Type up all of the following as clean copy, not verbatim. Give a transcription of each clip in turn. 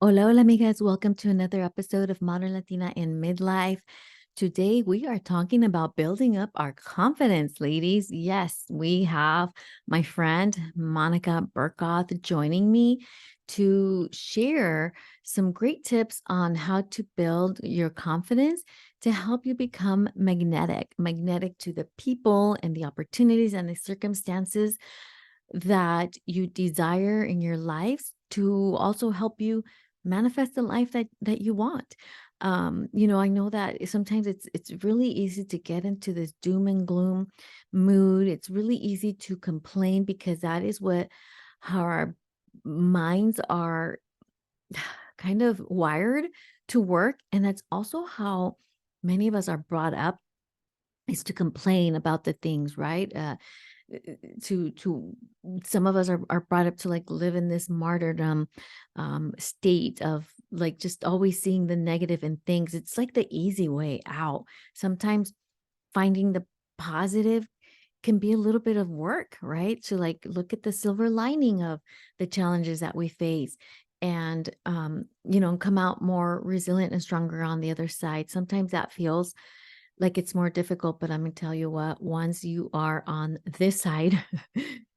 Hola, hola, amigas. Welcome to another episode of Modern Latina in Midlife. Today, we are talking about building up our confidence, ladies. Yes, we have my friend Monica Burkoth joining me to share some great tips on how to build your confidence to help you become magnetic to the people and the opportunities and the circumstances that you desire in your lives to also help you manifest the life that you want. I know that sometimes it's really easy to get into this doom and gloom mood. It's really easy to complain because that is what how our minds are kind of wired to work, and that's also how many of us are brought up, is to complain about the things, right? To some of us are brought up to like live in this martyrdom state of like just always seeing the negative in things. It's like the easy way out. Sometimes finding the positive can be a little bit of work, right? To like look at the silver lining of the challenges that we face and come out more resilient and stronger on the other side. Sometimes that feels like it's more difficult, but I'm gonna tell you what, once you are on this side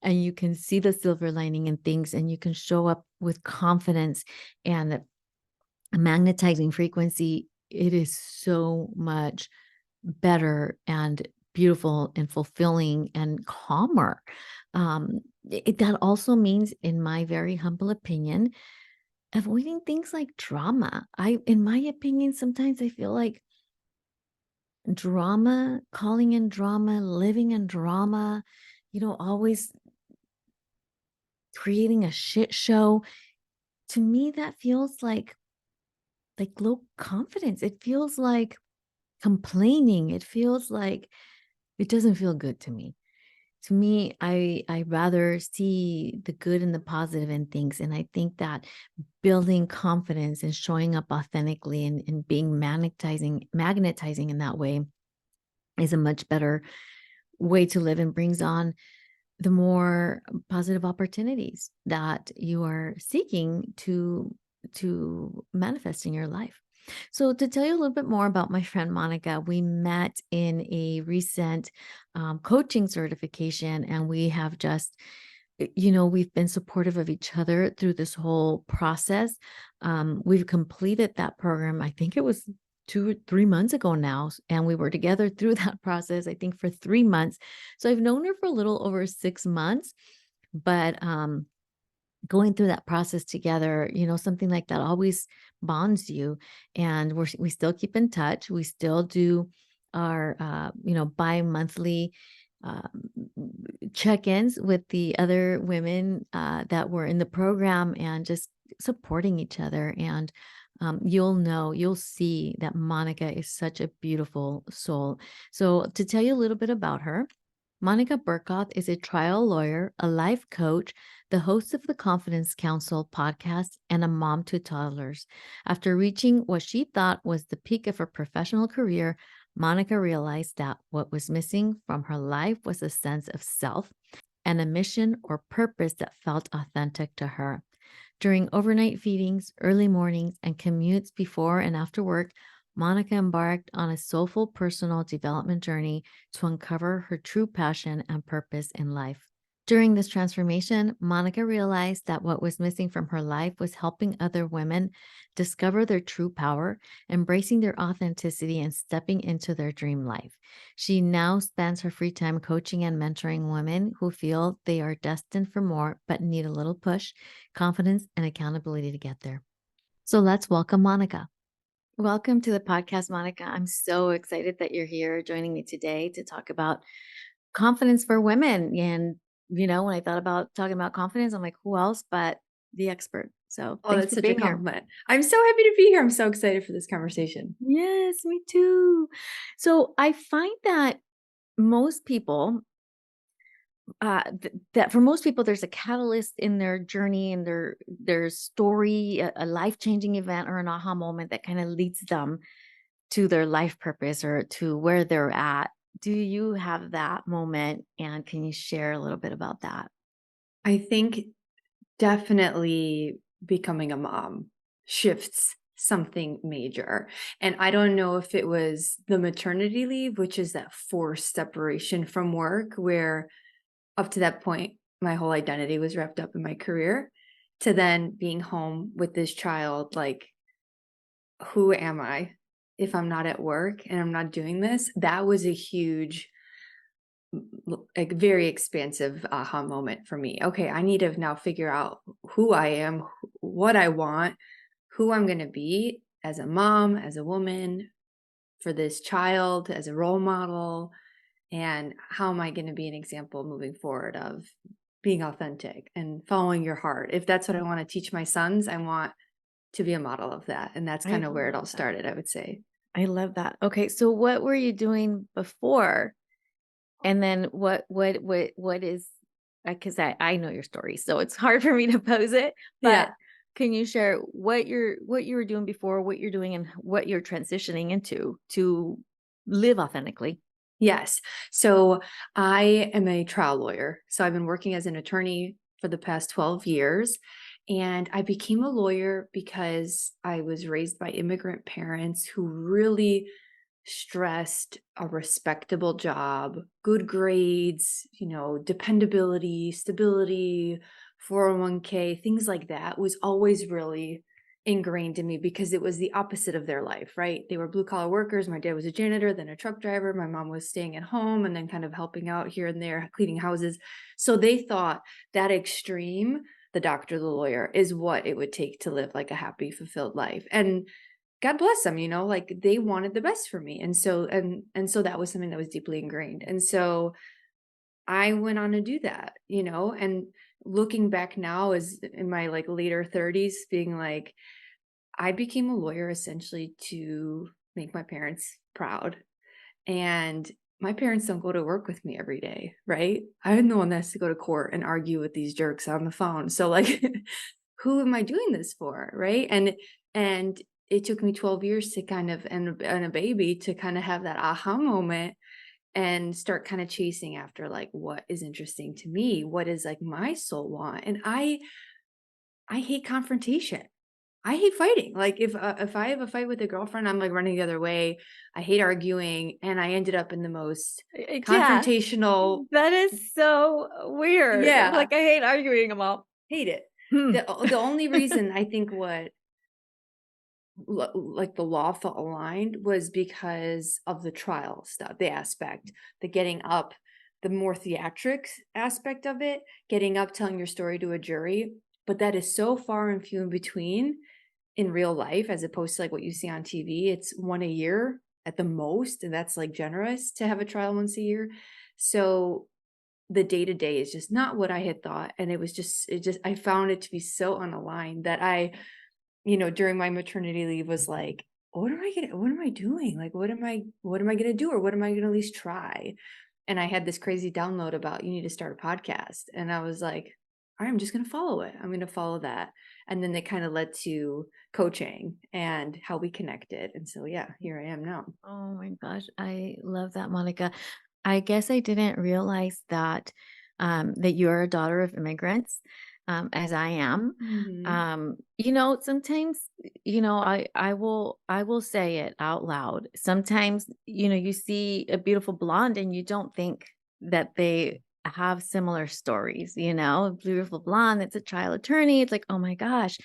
and you can see the silver lining in things and you can show up with confidence and a magnetizing frequency, it is so much better and beautiful and fulfilling and calmer. That also means, in my very humble opinion, avoiding things like drama. In my opinion, sometimes I feel like drama, calling in drama, living in drama, always creating a shit show. To me, that feels like low confidence. It feels like complaining. It feels like it doesn't feel good to me. To me, I rather see the good and the positive in things. And I think that building confidence and showing up authentically and being magnetizing in that way is a much better way to live and brings on the more positive opportunities that you are seeking to manifest in your life. So, to tell you a little bit more about my friend Monica, we met in a recent coaching certification, and we have just, we've been supportive of each other through this whole process. We've completed that program. I think it was 2 or 3 months ago now, and we were together through that process, I think, for 3 months. So I've known her for a little over 6 months, but going through that process together, something like that always bonds you. And we still keep in touch. We still do our, bi-monthly uh, check-ins with the other women that were in the program and just supporting each other. And you'll see that Monica is such a beautiful soul. So to tell you a little bit about her, Monica Burkoth is a trial lawyer, a life coach, the host of the Confidence Council podcast, and a mom to toddlers. After reaching what she thought was the peak of her professional career, Monica realized that what was missing from her life was a sense of self and a mission or purpose that felt authentic to her. During overnight feedings, early mornings, and commutes before and after work, Monica embarked on a soulful personal development journey to uncover her true passion and purpose in life. During this transformation, Monica realized that what was missing from her life was helping other women discover their true power, embracing their authenticity, and stepping into their dream life. She now spends her free time coaching and mentoring women who feel they are destined for more but need a little push, confidence, and accountability to get there. So let's welcome Monica. Welcome to the podcast, Monica. I'm so excited that you're here joining me today to talk about confidence for women. And, when I thought about talking about confidence, I'm like, who else but the expert? So Oh, thanks that's for such a being here. compliment. I'm so happy to be here. I'm so excited for this conversation. Yes, me too. So I find that most people, that for most people, there's a catalyst in their journey and their story, a life-changing event or an aha moment that kind of leads them to their life purpose or to where they're at. Do you have that moment? And can you share a little bit about that? I think definitely becoming a mom shifts something major. And I don't know if it was the maternity leave, which is that forced separation from work, where up to that point, my whole identity was wrapped up in my career, to then being home with this child, like, who am I if I'm not at work and I'm not doing this? That was a huge, like, very expansive aha moment for me. Okay, I need to now figure out who I am, what I want, who I'm going to be as a mom, as a woman, for this child, as a role model, and how am I going to be an example moving forward of being authentic and following your heart. If that's what I want to teach my sons, I want to be a model of that. And that's I kind of where it love all that. started, I would say. I love that. Okay, so what were you doing before? And then what is, because I know your story, so it's hard for me to pose it, but Yeah. can you share what you were doing before, what you're doing, and what you're transitioning into to live authentically? Yes. So I am a trial lawyer. So I've been working as an attorney for the past 12 years. And I became a lawyer because I was raised by immigrant parents who really stressed a respectable job, good grades, dependability, stability, 401k, things like that was always really ingrained in me because it was the opposite of their life, right? They were blue collar workers. My dad was a janitor, then a truck driver. My mom was staying at home and then kind of helping out here and there, cleaning houses. So they thought that extreme, the doctor, the lawyer, is what it would take to live like a happy, fulfilled life. And God bless them, like they wanted the best for me. And so that was something that was deeply ingrained. And so I went on to do that, and looking back now is in my like later 30s, being like, I became a lawyer essentially to make my parents proud. And my parents don't go to work with me every day, right? I'm the one that has to go to court and argue with these jerks on the phone. So like who am I doing this for, right? And it took me 12 years to kind of and a baby to kind of have that aha moment and start kind of chasing after like what is interesting to me, what is like my soul want. And I hate confrontation. I hate fighting. Like if I have a fight with a girlfriend, I'm like running the other way. I hate arguing, and I ended up in the most Yeah, confrontational. that is so weird. Yeah, Like, I hate arguing about. hate it. Hmm. The only reason I think what like the law felt aligned was because of the trial stuff, the aspect, the getting up, the more theatrics aspect of it, getting up, telling your story to a jury. But that is so far and few in between in real life, as opposed to like what you see on TV. It's one a year at the most, and that's like generous to have a trial once a year. So the day to day is just not what I had thought. And I found it to be so unaligned that during my maternity leave was like, what am I doing? Like, what am I going to do? Or what am I going to at least try? And I had this crazy download about you need to start a podcast. And I was like, all right, I'm just going to follow it. I'm going to follow that. And then it kind of led to coaching and how we connected. And so, yeah, here I am now. Oh my gosh, I love that, Monica. I guess I didn't realize that that you're a daughter of immigrants, as I am. Hmm. Sometimes, I will say it out loud. Sometimes, you see a beautiful blonde and you don't think that they have similar stories, a beautiful blonde that's a trial attorney. It's like, oh my gosh,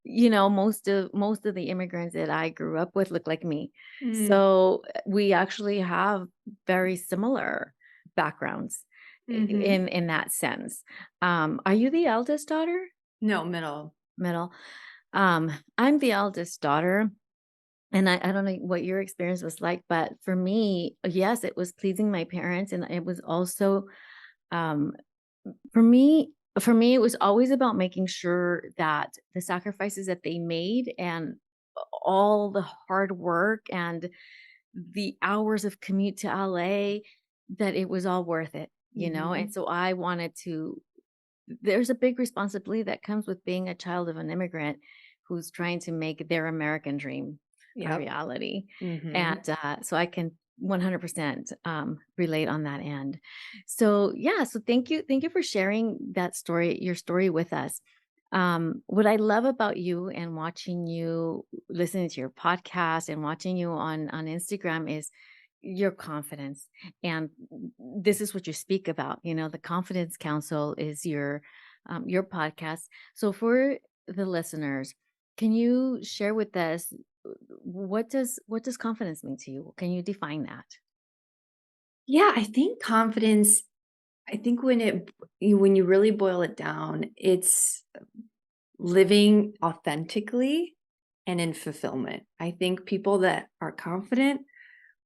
most of the immigrants that I grew up with look like me. So we actually have very similar backgrounds Mm-hmm. in that sense. Are you the eldest daughter? No, middle. Middle. I'm the eldest daughter. And I don't know what your experience was like, but for me, yes, it was pleasing my parents. And it was also, um, for me, it was always about making sure that the sacrifices that they made and all the hard work and the hours of commute to LA, that it was all worth it, And Hmm. so I wanted to, there's a big responsibility that comes with being a child of an immigrant who's trying to make their American dream a Yep. reality. Hmm. And so I can 100% relate on that end. So yeah, so thank you for sharing that story, your story with us. What I love about you and watching you, listening to your podcast and watching you on Instagram is your confidence. And this is what you speak about. The Confidence Council is your podcast. So for the listeners, can you share with us what does confidence mean to you? Can you define that? Yeah, I think confidence, I think when you really boil it down, it's living authentically and in fulfillment. I think people that are confident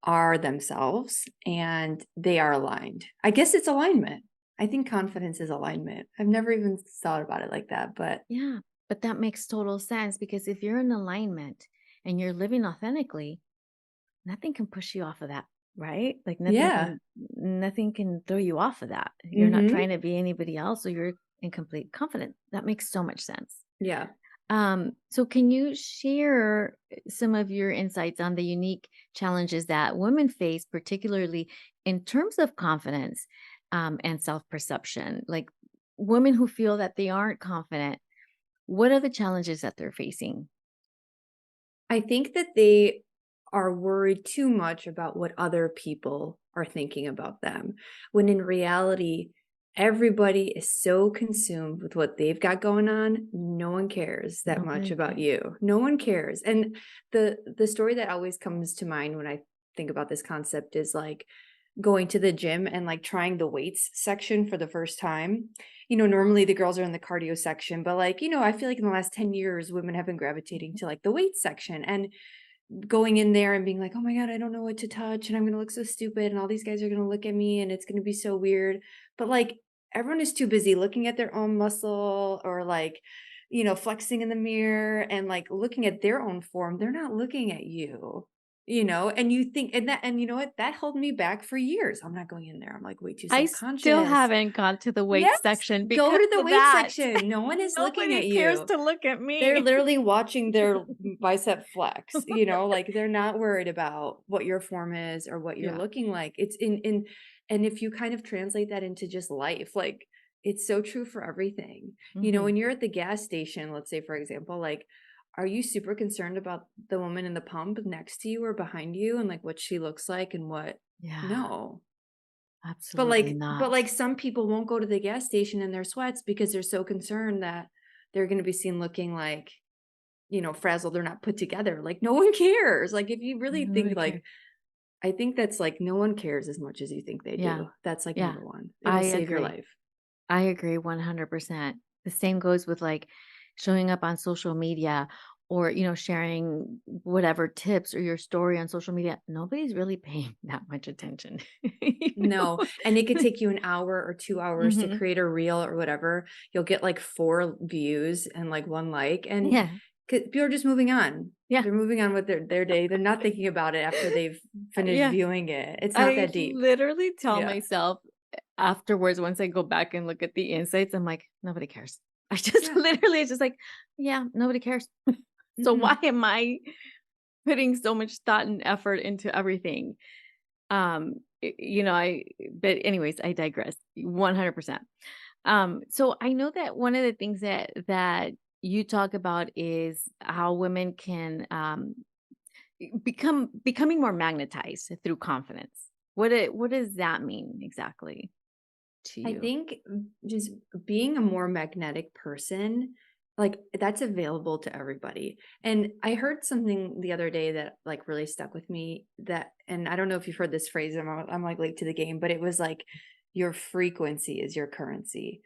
are themselves and they are aligned. I guess it's alignment. I think confidence is alignment. I've never even thought about it like that, but Yeah, but that makes total sense because if you're in alignment and you're living authentically, nothing can push you off of that, right? Like yeah. nothing can throw you off of that. You're not Mhm. trying to be anybody else, so you're in complete confidence. That makes so much sense. Yeah. So can you share some of your insights on the unique challenges that women face, particularly in terms of confidence, and self-perception? Like women who feel that they aren't confident, what are the challenges that they're facing? I think that they are worried too much about what other people are thinking about them, when in reality, everybody is so consumed with what they've got going on, no one cares that much Nobody about cares. you. No one cares. And the story that always comes to mind when I think about this concept is like going to the gym and like trying the weights section for the first time. Normally the girls are in the cardio section, but like, I feel like in the last 10 years, women have been gravitating to like the weights section and going in there and being like, oh my God, I don't know what to touch and I'm going to look so stupid and all these guys are going to look at me and it's going to be so weird. But like, everyone is too busy looking at their own muscle or like, flexing in the mirror and like looking at their own form. They're not looking at and you think, and you know what, that held me back for years. I'm not going in there. I'm like way too I still self-conscious. haven't gone to the weight Yes, section go because to the of weight that. section. No one is looking Nobody at cares you. to look at They're me. literally watching their bicep flex, like they're not worried about what your form is or what you're Yeah. looking like. It's in and if you kind of translate that into just life, like it's so true for everything. Mhm. When you're at the gas station, let's say for example, like are you super concerned about the woman in the pump next to you or behind you and like what she looks like and what Yeah, no. But absolutely like but not. like some people won't go to the gas station in their sweats because they're so concerned that they're going to be seen looking like frazzled or not put together. Like no one cares. Like if you really think Nobody like cares. I think that's like no one cares as much as you think they Yeah, do. That's like yeah, number 1. I It'll save your agree. life. I agree 100%. The same goes with, like, showing up on social media or, sharing whatever tips or your story on social media. Nobody's really paying that much attention. You No, know? and it could take you an hour or 2 hours to Mhm. create a reel or whatever. You'll get like 4 views and like 1 like and Yeah, people are just moving on. yeah, They're moving on with their day. They're not thinking about it after they've finished yeah. viewing it. It's not I that deep. literally tell Yeah. myself afterwards, once I go back and look at the insights, I'm like, "Nobody cares." I just Yeah. literally it's just like, "Yeah, nobody cares." So why Mm-mm. am I putting so much thought and effort into everything? I but anyways, I digress 100%. So I know that one of the things that you talk about is how women can becoming more magnetized through confidence. What does that mean exactly to I you? think just being a more magnetic person, like that's available to everybody. And I heard something the other day that like really stuck with me that, and I don't know if you've heard this phrase, I'm like late to the game, but it was like, your frequency is your currency.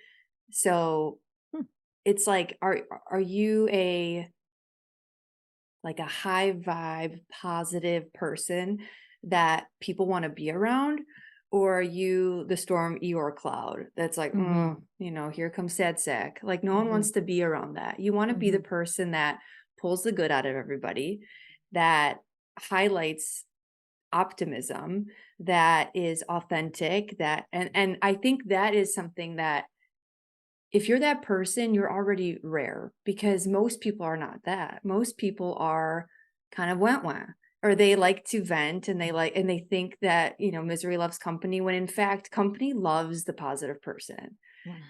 So Hmm. it's like, are you like a high vibe, positive person that people want to be around? Or are you the storm Eeyore cloud that's like, Mhm. here comes sad sack. Like no one Mhm. wants to be around that. You want to be the Mhm. person that pulls the good out of everybody, that highlights optimism, that is authentic, that and I think that is something that if you're that person, you're already rare because most people are not that. Most people are kind of wah, or they like to vent and they think that, misery loves company when in fact company loves the positive person.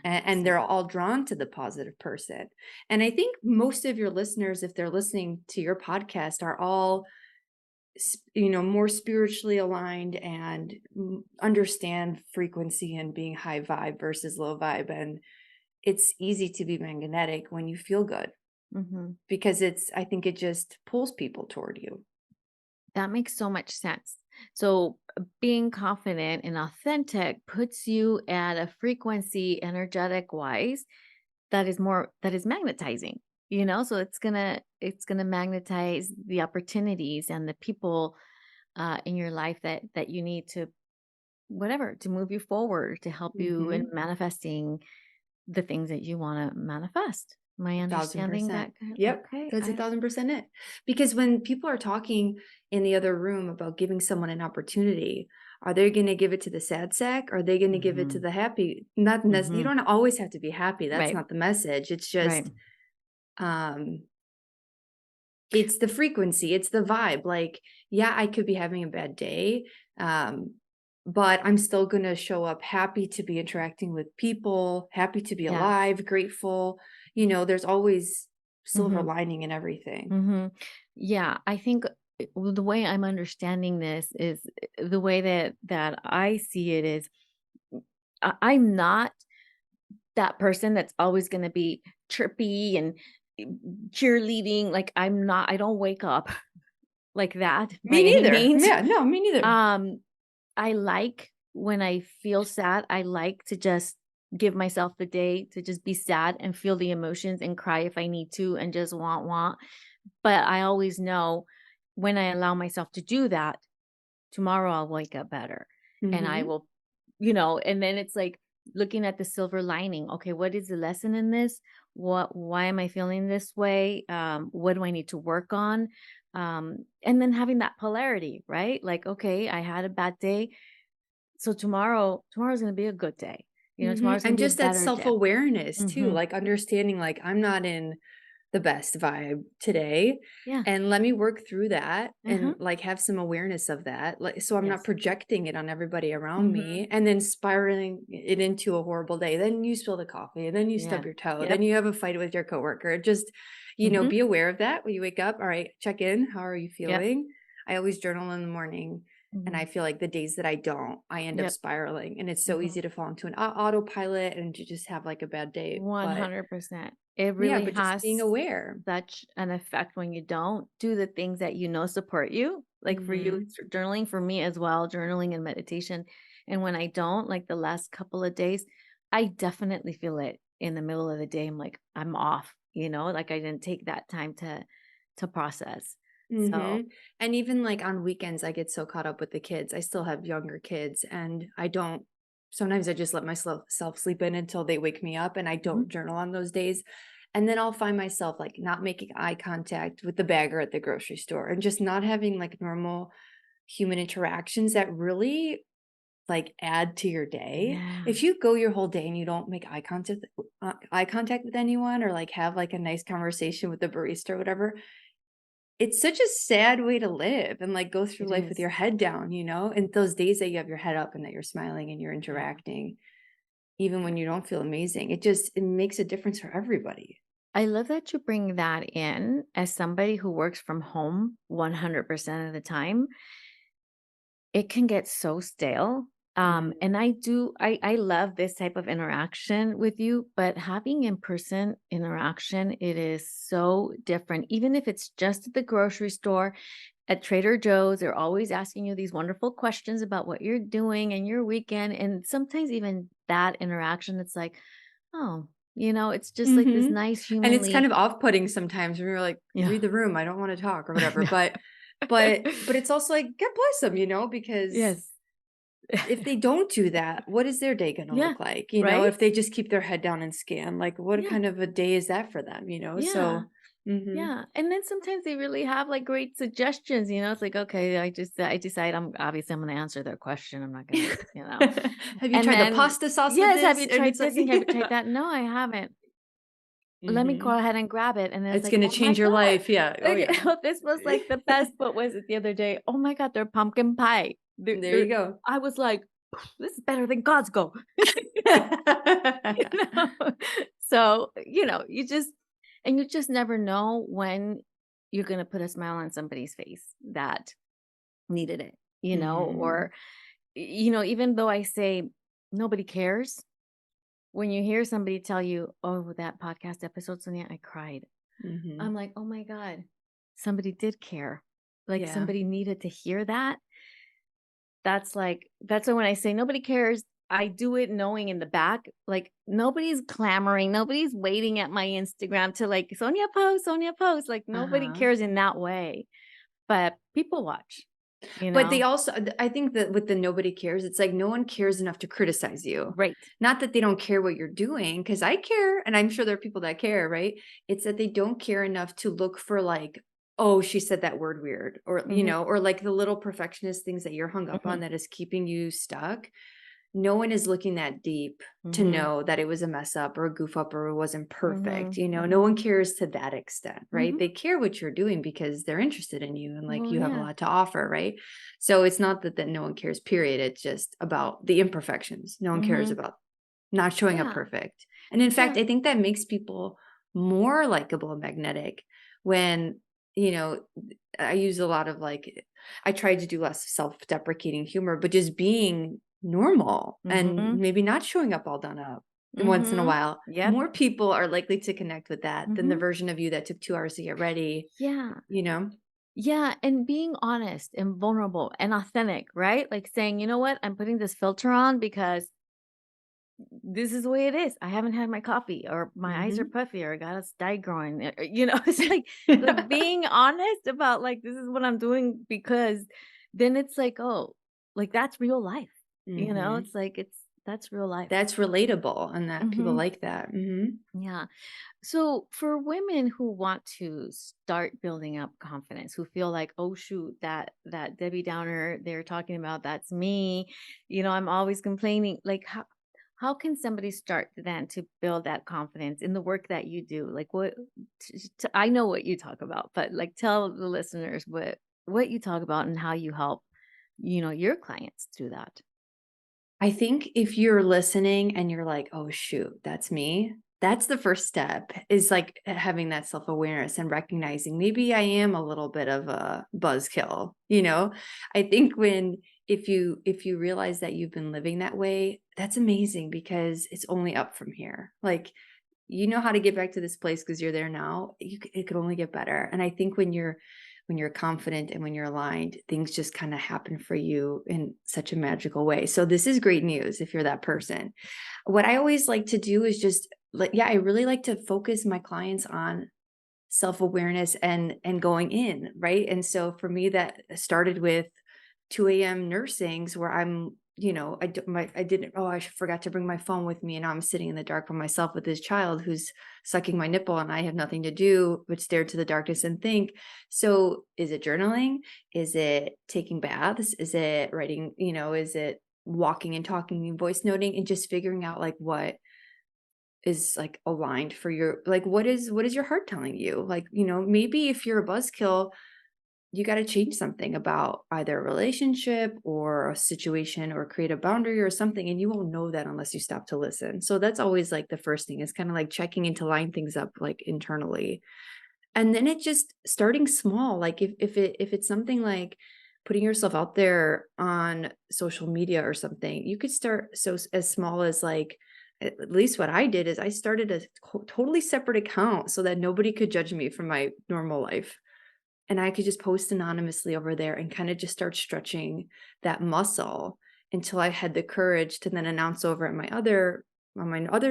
and they're 100%. all drawn to the positive person. And I think most of your listeners, if they're listening to your podcast, are all more spiritually aligned and understand frequency and being high vibe versus low vibe. And it's easy to be magnetic when you feel good Mhm. because I think it just pulls people toward you. That makes so much sense. So, being confident and authentic puts you at a frequency energetic wise that is magnetizing, so it's gonna magnetize the opportunities and the people in your life that you need to whatever to move you forward to help you in Mm-hmm. manifesting the things that you want to manifest. Am I Thousand understanding percent. that good? Yep. Okay. That's 1,000% it. Because when people are talking in the other room about giving someone an opportunity, are they going to give it to the sad sack? Or are they going to give it to Mhm. the happy? Not you Mhm. don't always have to be happy. That's Right. not the message. It's Right. just um it's the frequency, it's the vibe. Like, yeah, I could be having a bad day. Um but I'm still going to show up happy to be interacting with people, happy to be Yeah. alive, grateful. There's always silver Mhm. lining in everything. Mhm. Yeah, I think the way I'm understanding this is the way that I see it is I'm not that person that's always gonna be chirpy and eh, cheerleading. Like I don't wake up like that by Me any neither. means. Yeah, no, me neither. Um, I like when I feel sad, I like to just give myself the day to just be sad and feel the emotions and cry if I need to and just want. But I always know when I allow myself to do that, tomorrow I'll wake up better and I Mhm. will, and then it's like looking at the silver lining. Okay, what is the lesson in this? Why am I feeling this way? What do I need to work on? And then having that polarity, right? Like, okay, I had a bad day. So tomorrow's going to be a good day. Mhm. Tomorrow's going And to be a just that better day. self-awareness too, Mm-hmm. like understanding like I'm not in the best vibe today, Yeah. and let me work through that Uh-huh. and like have some awareness of that, like so I'm not Yes. projecting it on everybody around Mm-hmm. me and then spiraling it into a horrible day. Then you spill the coffee and then you stub Yeah. your toe, then Yep. you have a fight with your coworker. Just Mm-hmm. be aware of that when you wake up. All right, check in, how are you Yep. feeling? I always journal in the morning. And Mm-hmm. I feel like the days that I don't, I end up Yep. spiraling, and it's so Mm-hmm. easy to fall into an autopilot and to just have like a bad day. But 100%. It yeah, really but just being has aware. such an effect when you don't do the things that support you. Like for you, Mhm. it's journaling, for me as well, journaling and meditation. And when I don't, like the last couple of days, I definitely feel it in the middle of the day. I'm like, I'm off, like I didn't take that time to process. So, Mhm. And even, like, on weekends, I get so caught up with the kids. I still have younger kids, and I don't sometimes I just let myself self sleep in until they wake me up, and I mhm, don't journal on those days. And then I'll find myself, like, not making eye contact with the bagger at the grocery store and just not having, like, normal human interactions that really, like, add to your day. yeah, If you go your whole day and you don't make eye contact with anyone or, like, have, like, a nice conversation with the barista or whatever, it's such a sad way to live and, like, go through it life with is. your head down, and those days that you have your head up and that you're smiling and you're Yeah. interacting, even when you don't feel amazing, it makes a difference for everybody. I love that you bring that in as somebody who works from home 100% of the time. It can get so stale. Mhm. And I love this type of interaction with you, but having in-person interaction, it is so different. Even if it's just at the grocery store, at Trader Joe's, they're always asking you these wonderful questions about what you're doing and your weekend. And sometimes even that interaction, it's like, oh, it's just like this Mhm. nice And it's kind humanly. of off-putting sometimes when you're like, Yeah. "Read the room, I don't wanna talk," or I whatever, know. but it's also like, God bless them, because Yes. if they don't do that, what is their day gonna Yeah. look like? Right? If they just keep their head down and scan, like, what Yeah. kind of a day is that for them, Yeah. So mhm. Yeah, and then sometimes they really have, like, great suggestions, it's like, okay, I decide I'm gonna answer their question, I'm not gonna, Have you and tried the then pasta sauce with yes, "Have this? you And tried it's like this and have you tried that?" "No, I haven't." "Let me go Mhm. ahead and grab it," and then it's It's like, gonna "Oh my change your god." life, yeah, oh, yeah. This was, like, the best, what was it the other day? Oh my god, their pumpkin pie. There you go. I was like, "This is better than Costco." You know? So, you just never know when you're gonna put a smile on somebody's face that needed it, Mhm. or, even though I say nobody cares, when you hear somebody tell you, "Oh, that podcast episode, Sonia, I cried." Mhm. I'm like, "Oh my god, somebody did care." Like, Yeah. somebody needed to hear that. That's why when I say nobody cares, I do it knowing in the back, like, nobody's clamoring, nobody's waiting at my Instagram to, like, Sonia post," like, nobody Uh-huh. cares in that way, but people watch, you But they know? also I think that with the nobody cares, it's like no one cares enough to criticize you. Right. Not that they don't care what you're doing, because I care, and I'm sure there are people that care, right? It's that they don't care enough to look for like, "Oh, she said that word weird," or, Mhm, or like the little perfectionist things that you're hung up on mhm, that is keeping you stuck. No one is looking that deep to mhm, know that it was a mess up or a goof up or it wasn't perfect. mhm, No one mhm, cares to that extent, right? mhm. They care what you're doing because they're interested in you and like Well, you have a yeah. lot to offer, right? So it's not that no one cares, period. It's just about the imperfections. No one cares Mhm. about not showing up Yeah, perfect. And in fact, yeah. I think that makes people more likable and magnetic when, you know, I use a lot of like, I tried to do less self deprecating humor, but just being normal and Mhm, maybe not showing up all done up once in a mhm. while. Yep. More people are likely to connect with that than the Mhm. version of you that took 2 hours to get ready, Yeah. you know? Yeah, and being honest and vulnerable and authentic, right? Like saying, "You know what? I'm putting this filter on because this is the way it is. I haven't had my coffee or my eyes are Mhm. puffy or I got a sty growing." It's like being honest about like this is what I'm doing because then it's like, oh, like that's real life. Mhm. It's like that's real life. That's relatable and that people Mhm. like that. Mhm. Yeah. So for women who want to start building up confidence, who feel like, oh shoot, that Debbie Downer they're talking about, that's me. I'm always complaining. Like how can somebody start then to build that confidence in the work that you do? Like I know what you talk about, but like tell the listeners what you talk about and how you help, your clients do that. I think if you're listening and you're like, "Oh, shoot, that's me." That's the first step is like having that self-awareness and recognizing maybe I am a little bit of a buzzkill, you know? I think when if you realize that you've been living that way, that's amazing because it's only up from here. Like you know how to get back to this place because you're there now. It could only get better. And I think when you're confident and when you're aligned, things just kind of happen for you in such a magical way. So this is great news if you're that person. What I always like to do is just like, yeah, I really like to focus my clients on self-awareness and going in, right? And so for me, that started with 2 a.m. nursings where I didn't, oh, forgot to bring my phone with me. And now I'm sitting in the dark by myself with this child who's sucking my nipple and I have nothing to do but stare to the darkness and think. So is it journaling? Is it taking baths? Is it writing, is it walking and talking and voice noting and just figuring out like what is like aligned for your like what is your heart telling you? Like, maybe if you're a buzzkill, you got to change something about either a relationship or a situation or create a boundary or something. And you won't know that unless you stop to listen. So that's always like the first thing is kind of like checking in to line things up like internally. And then it just starting small. Like if it's something like putting yourself out there on social media or something, you could start as small as like at least what I did is I started a totally separate account so that nobody could judge me from my normal life and I could just post anonymously over there and kind of just start stretching that muscle until I had the courage to then announce over at my other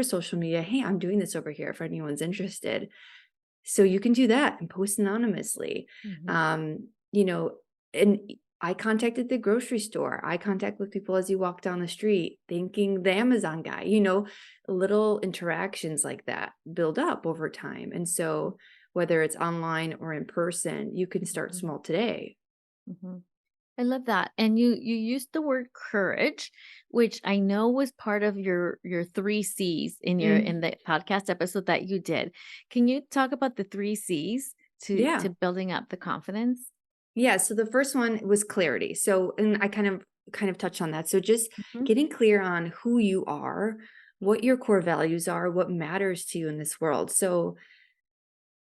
social media, "Hey, I'm doing this over here if anyone's interested." So you can do that and post anonymously. Mhm. Um, you know, and eye contact at the grocery store, eye contact with people as you walk down the street, thanking the Amazon guy, little interactions like that build up over time. And so whether it's online or in person, you can start Mhm. small today. Mhm. I love that. And you used the word courage, which I know was part of your 3 C's in Mm, the podcast episode that you did. Can you talk about the 3 C's to yeah. building up the confidence? Yeah, so the first one was clarity. So, and I kind of touched on that. So just Mhm, getting clear on who you are, what your core values are, what matters to you in this world. So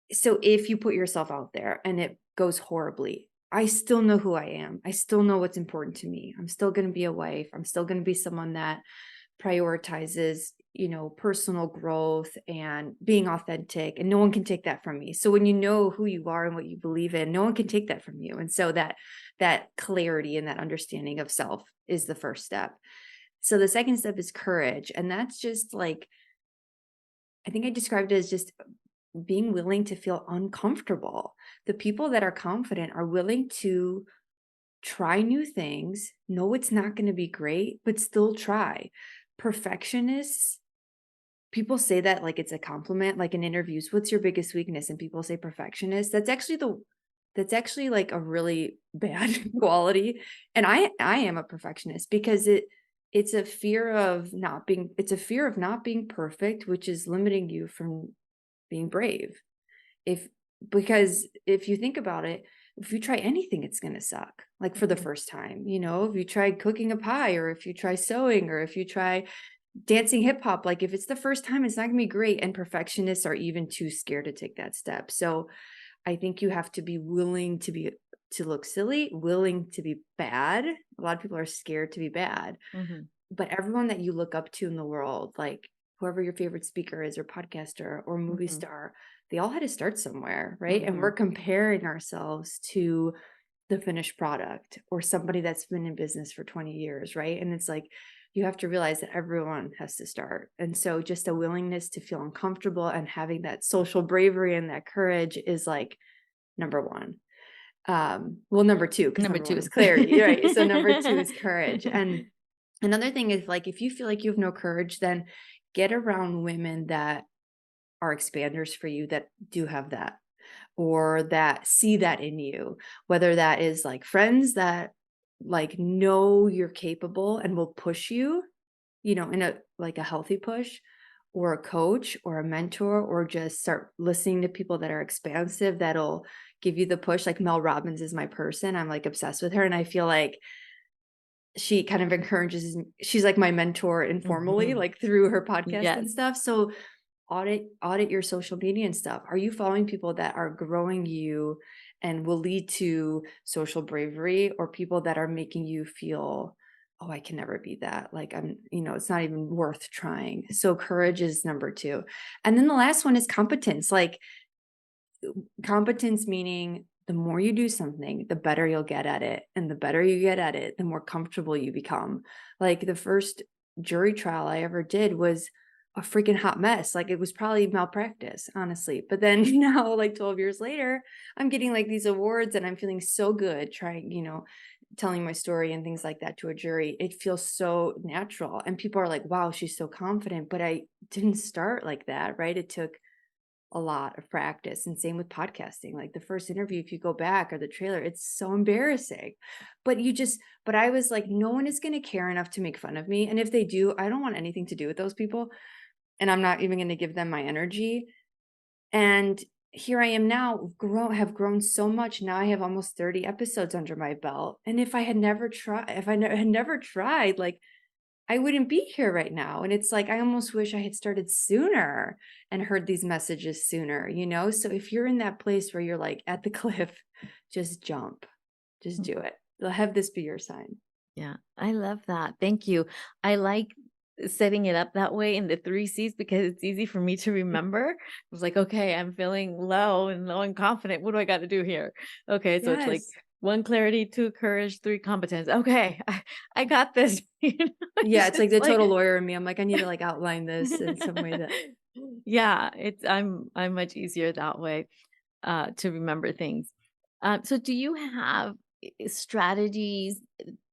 if you put yourself out there and it goes horribly, I still know who I am. I still know what's important to me. I'm still going to be a wife. I'm still going to be someone that prioritizes, personal growth and being authentic, and no one can take that from me. So when you know who you are and what you believe in, no one can take that from you. And so that clarity and that understanding of self is the first step. So the second step is courage, and that's just like, I think I described it as just being willing to feel uncomfortable. The people that are confident are willing to try new things, know it's not going to be great, but still try. Perfectionists, people say that like it's a compliment, like in interviews, what's your biggest weakness? And people say perfectionist. That's actually like a really bad quality. And I am a perfectionist because it's a fear of not being perfect, which is limiting you from being brave. If Because if you think about it, if you try anything, it's going to suck. Like for the Mhm. first time, if you try cooking a pie, or if you try sewing, or if you try dancing hip hop, like if it's the first time, it's not going to be great. And perfectionists are even too scared to take that step. So I think you have to be willing to look silly, willing to be bad. A lot of people are scared to be bad, Mhm. but everyone that you look up to in the world, like whoever your favorite speaker is, or podcaster, or movie Mhm. star, they all had to start somewhere, right? And we're Mhm. comparing ourselves to the finished product or somebody that's been in business for 20 years, right? And it's like, you have to realize that everyone has to start. And so just a willingness to feel uncomfortable and having that social bravery and that courage is like number one. Well, number two, because Number number one 2. is clarity, right? So number two is courage. And another thing is, like, if you feel like you have no courage, then get around women that are expanders for you, that do have that, or that see that in you, whether that is like friends that like know you're capable and will push you, in a like a healthy push, or a coach or a mentor, or just start listening to people that are expansive that'll give you the push. Like Mel Robbins is my person. I'm like obsessed with her, and I feel like she kind of encourages she's like my mentor informally, Mhm. like through her podcast Yes. and stuff. So audit your social media and stuff. Are you following people that are growing you and will lead to social bravery, or people that are making you feel, oh, I can never be that, like it's not even worth trying? So courage is number two. And then the last one is competence. Like competence meaning the more you do something, the better you'll get at it. And the better you get at it, the more comfortable you become. Like the first jury trial I ever did was a freaking hot mess. Like it was probably malpractice, honestly. But then now, like 12 years later, I'm getting like these awards and I'm feeling so good trying, telling my story and things like that to a jury. It feels so natural. And people are like, wow, she's so confident. But I didn't start like that, right? It took a lot of practice. And same with podcasting. Like the first interview, if you go back, or the trailer, it's so embarrassing. But I was like, no one is going to care enough to make fun of me. And if they do, I don't want anything to do with those people. And I'm not even going to give them my energy. And here I am now, have grown so much. Now I have almost 30 episodes under my belt. And if I had never tried, like I wouldn't be here right now. And it's like, I almost wish I had started sooner and heard these messages sooner? So if you're in that place where you're like at the cliff, just jump, just do it. Have this be your sign. Yeah, I love that. Thank you. I like setting it up that way in the 3 C's because it's easy for me to remember. It was like, okay, I'm feeling low and confident. What do I got to do here? Okay, so it's like Yes. 1, clarity; 2, courage; 3, competence. Okay, I got this. Yeah. It's It's like just the like total lawyer in me. I'm like, I need to like outline this in some way that, yeah, I'm much easier that way to remember things. So do you have strategies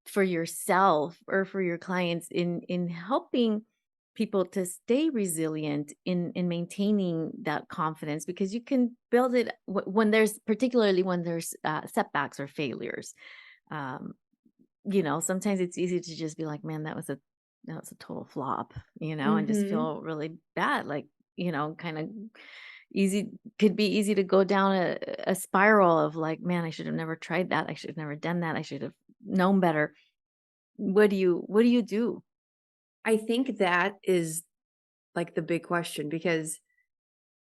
for yourself or for your clients in helping people to stay resilient in maintaining that confidence, because you can build it when there's, particularly when there's setbacks or failures. um Sometimes it's easy to just be like, man, that was a total flop, and just mm-hmm. feel really bad, like, kind of easy could be easy to go down a spiral of like, man, I should have never tried that, I should have never done that, I should have known better. What do you do? I think that is like the big question, because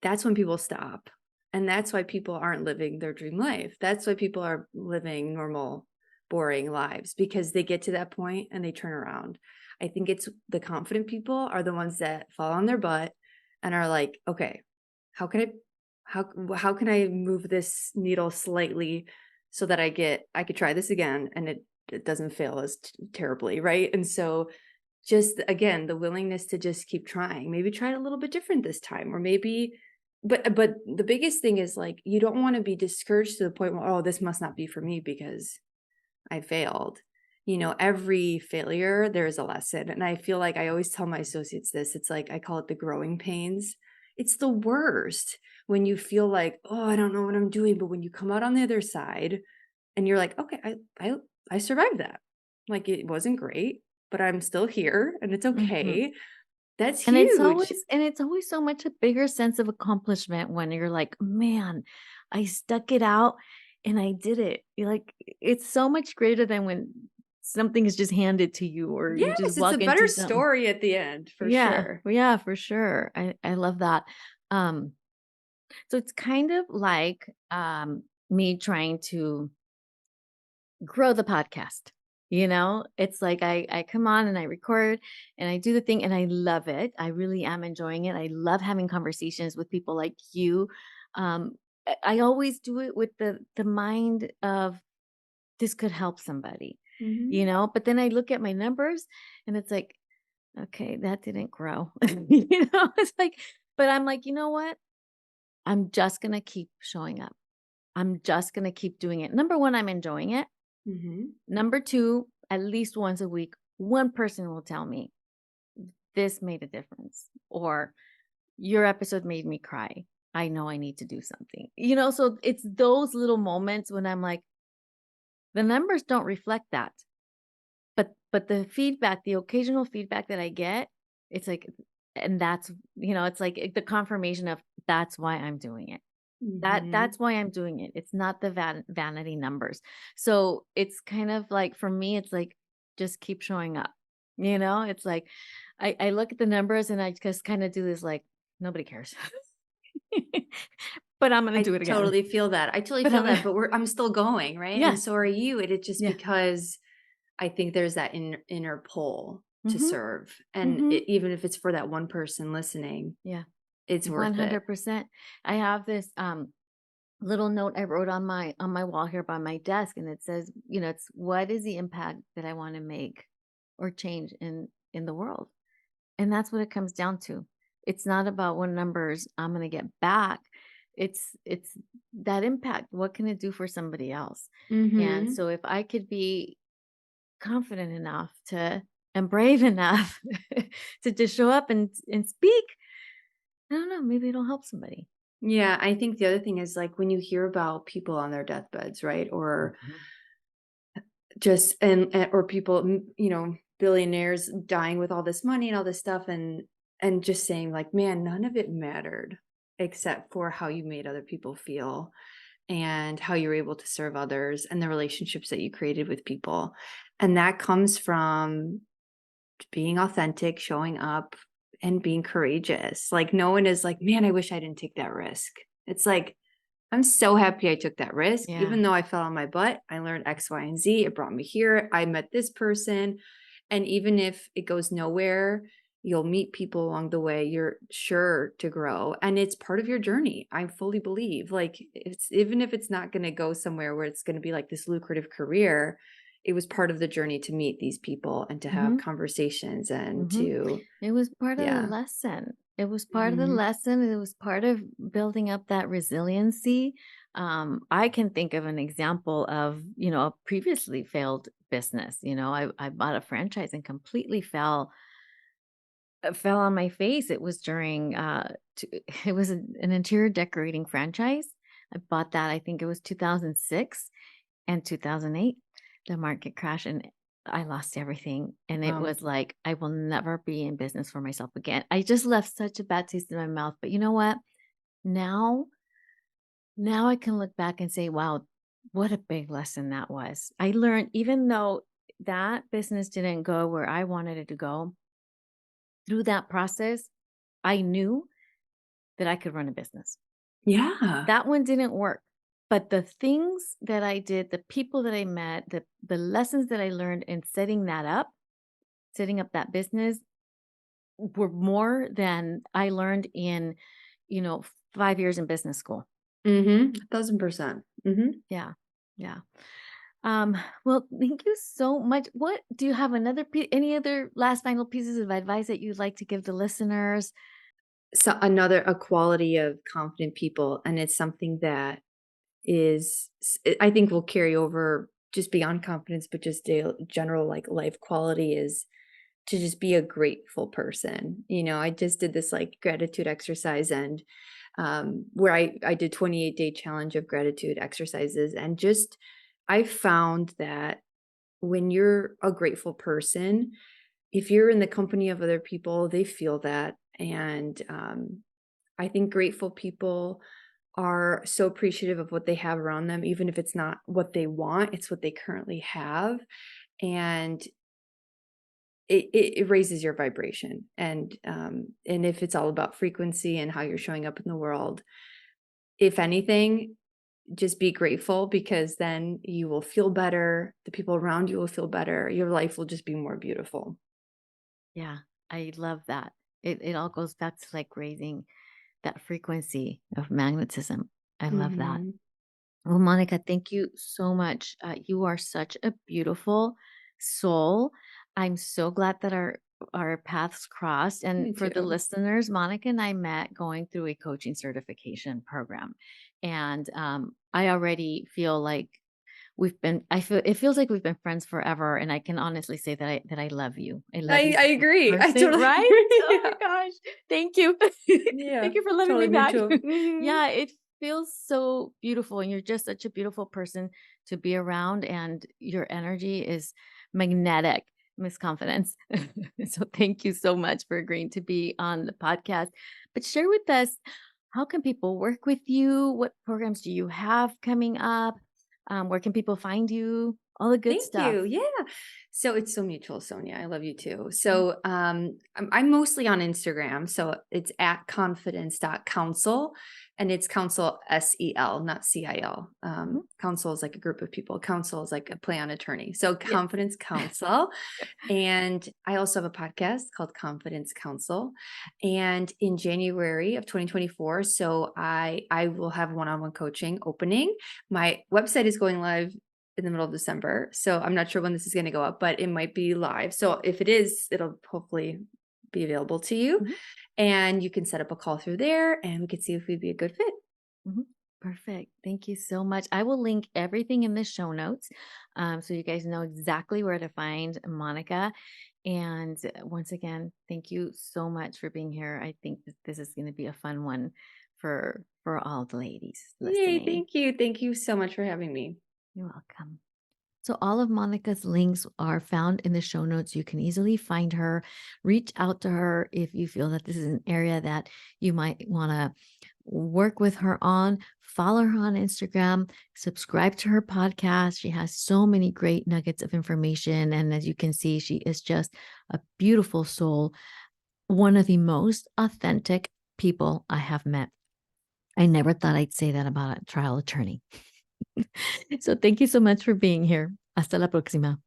that's when people stop. And that's why people aren't living their dream life. That's why people are living normal, boring lives, because they get to that point and they turn around. I think it's the confident people are the ones that fall on their butt and are like, okay, how can I how can I move this needle slightly so that I could try this again and it doesn't fail as terribly, right? And so just again, the willingness to just keep trying. Maybe try it a little bit different this time, or maybe but the biggest thing is, like, you don't wanna be discouraged to the point where, "Oh, this must not be for me because I failed." You know, every failure, there is a lesson, and I feel like I always tell my associates this, it's like, I call it the growing pains. It's the worst when you feel like, "Oh, I don't know what I'm doing," but when you come out on the other side and you're like, "Okay, I survived that." Like, it wasn't great, but I'm still here and it's Mhm. okay. That's And huge. it's always so much a bigger sense of accomplishment when you're like, "Man, I stuck it out and I did it." You're like, it's so much greater than when something is just handed to you or you just Yes, it's a walk better into something. story at the end, for Yeah, sure. yeah, for sure. I love that. Um, so it's kind of like, me trying to grow the podcast. You know, it's like I come on and I record and I do the thing and I love it. I really am enjoying it. I love having conversations with people like you. Um, I always do it with the mind of this could help somebody, you Mhm. know. But then I look at my numbers and it's like, okay, that didn't grow. You know, it's like, but I'm like, you know what? I'm just gonna keep showing up. I'm just gonna keep doing it. Number one, I'm enjoying it. Mhm. Number 2, at least once a week, one person will tell me, "This made a difference," or "Your episode made me cry. I know I need to do something." You know, so it's those little moments when I'm like, the numbers don't reflect that, but the feedback, the occasional feedback that I get, it's like and that's it's like the confirmation of that's why I'm doing it. That's Mhm. why I'm doing it. It's not the vanity numbers. So, it's kind of like for me, it's like, just keep showing up, you know? It's like, I look at the numbers and I just kinda do this like, "Nobody cares." But I'm gonna I do it again. totally feel that. I totally But feel I'm that, gonna but I'm still going, right? And Yeah, so are you, and it's just yeah. because I think there's that inner pull to Mhm, serve, and mhm. even if it's for that one person listening, Yeah, it's worth it. 100%. I have this, little note I wrote on my wall here by my desk, and it says, it's what is the impact that I want to make or change in the world, and that's what it comes down to. It's not about what numbers I'm going to get back. It's that impact. What can it do for somebody else? And Mhm. so if I could be confident enough to and brave enough to just show up and speak, I don't know, maybe it'll help somebody. Yeah, I think the other thing is, like, when you hear about people on their deathbeds, right? Or Mhm. just or people, billionaires dying with all this money and all this stuff, and just saying like, "Man, none of it mattered except for how you made other people feel and how you were able to serve others and the relationships that you created with people." And that comes from being authentic, showing up, and being courageous. Like, no one is like, "Man, I wish I didn't take that risk." It's like, I'm so happy I took that risk. Yeah. Even though I fell on my butt, I learned X, Y, and Z. It brought me here. I met this person. And even if it goes nowhere, you'll meet people along the way. You're sure to grow. And it's part of your journey. I fully believe. Like, it's even if it's not going to go somewhere where it's going to be like this lucrative career, it was part of the journey to meet these people and to have Mhm. conversations and Mhm. to, It was part of the yeah. lesson. It was part of the Mhm. lesson. It was part of building up that resiliency. I can think of an example of, a previously failed business. I bought a franchise and completely fell on my face. It was during it was an interior decorating franchise. I bought that, I think it was 2006 and 2008. The market crashed and I lost everything. And it Wow. was like, I will never be in business for myself again. I just left such a bad taste in my mouth. But you know what? Now, now I can look back and say, wow, what a big lesson that was. I learned, even though that business didn't go where I wanted it to go through that process, I knew that I could run a business. Yeah. That one didn't work. But the things that I did, the people that I met, the lessons that I learned in setting up that business were more than I learned in, 5 years in business school. 1,000%. Yeah. Yeah. Well, thank you so much. What do you have any other last final pieces of advice that you'd like to give the listeners? So another a quality of confident people, and it's something that I think will carry over just beyond confidence, but just general like life quality is to just be a grateful person. I just did this like gratitude exercise and where I did 28-day challenge of gratitude exercises and just I found that when you're a grateful person, if you're in the company of other people, they feel that. And I think grateful people are so appreciative of what they have around them, even if it's not what they want, it's what they currently have. And it raises your vibration. And if it's all about frequency and how you're showing up in the world, if anything, just be grateful because then you will feel better. The people around you will feel better. Your life will just be more beautiful. Yeah, I love that. It all goes back to like raising that frequency of magnetism. I love that. Mhm. Well, Monica, thank you so much. You are such a beautiful soul. I'm so glad that our paths crossed. And Me for the too. listeners, Monica and I met going through a coaching certification program, and I already feel like I feel it feels like we've been friends forever, and I can honestly say that I love you. I love you I as a agree. I person, totally right? agree. Oh my Yeah. gosh. Thank you. Yeah. Thank you for loving Totally me back. mutual. Mhm. Yeah, it feels so beautiful, and you're just such a beautiful person to be around, and your energy is magnetic, Miss Confidence. So thank you so much for agreeing to be on the podcast. But share with us, how can people work with you? What programs do you have coming up? Where can people find you? All the good Thank stuff. you. Yeah. So it's so mutual, Sonia. I love you too. Mhm, So I'm mostly on Instagram. So it's at confidence.counsel and it's counsel SEL, not CIL. mhm. Counsel is like a group of people. Counsel is like a play on attorney. So Yes. confidence counsel. And I also have a podcast called Confidence Counsel. And in January of 2024, so I will have one-on-one coaching opening. My website is going live in the middle of December. So I'm not sure when this is going to go up, but it might be live. So if it is, it'll hopefully be available to you. Mhm, And you can set up a call through there and we could see if we'd be a good fit. mhm. Perfect. Thank you so much. I will link everything in the show notes, so you guys know exactly where to find Monica. And once again, thank you so much for being here. I think that this is going to be a fun one for all the ladies Yay. listening. Thank you. Thank you so much for having me. You're welcome. So, all of Monica's links are found in the show notes. You can easily find her. Reach out to her if you feel that this is an area that you might want to work with her on. Follow her on Instagram, subscribe to her podcast. She has so many great nuggets of information. And as you can see, she is just a beautiful soul, one of the most authentic people I have met. I never thought I'd say that about a trial attorney. So, thank you so much for being here. Hasta la próxima.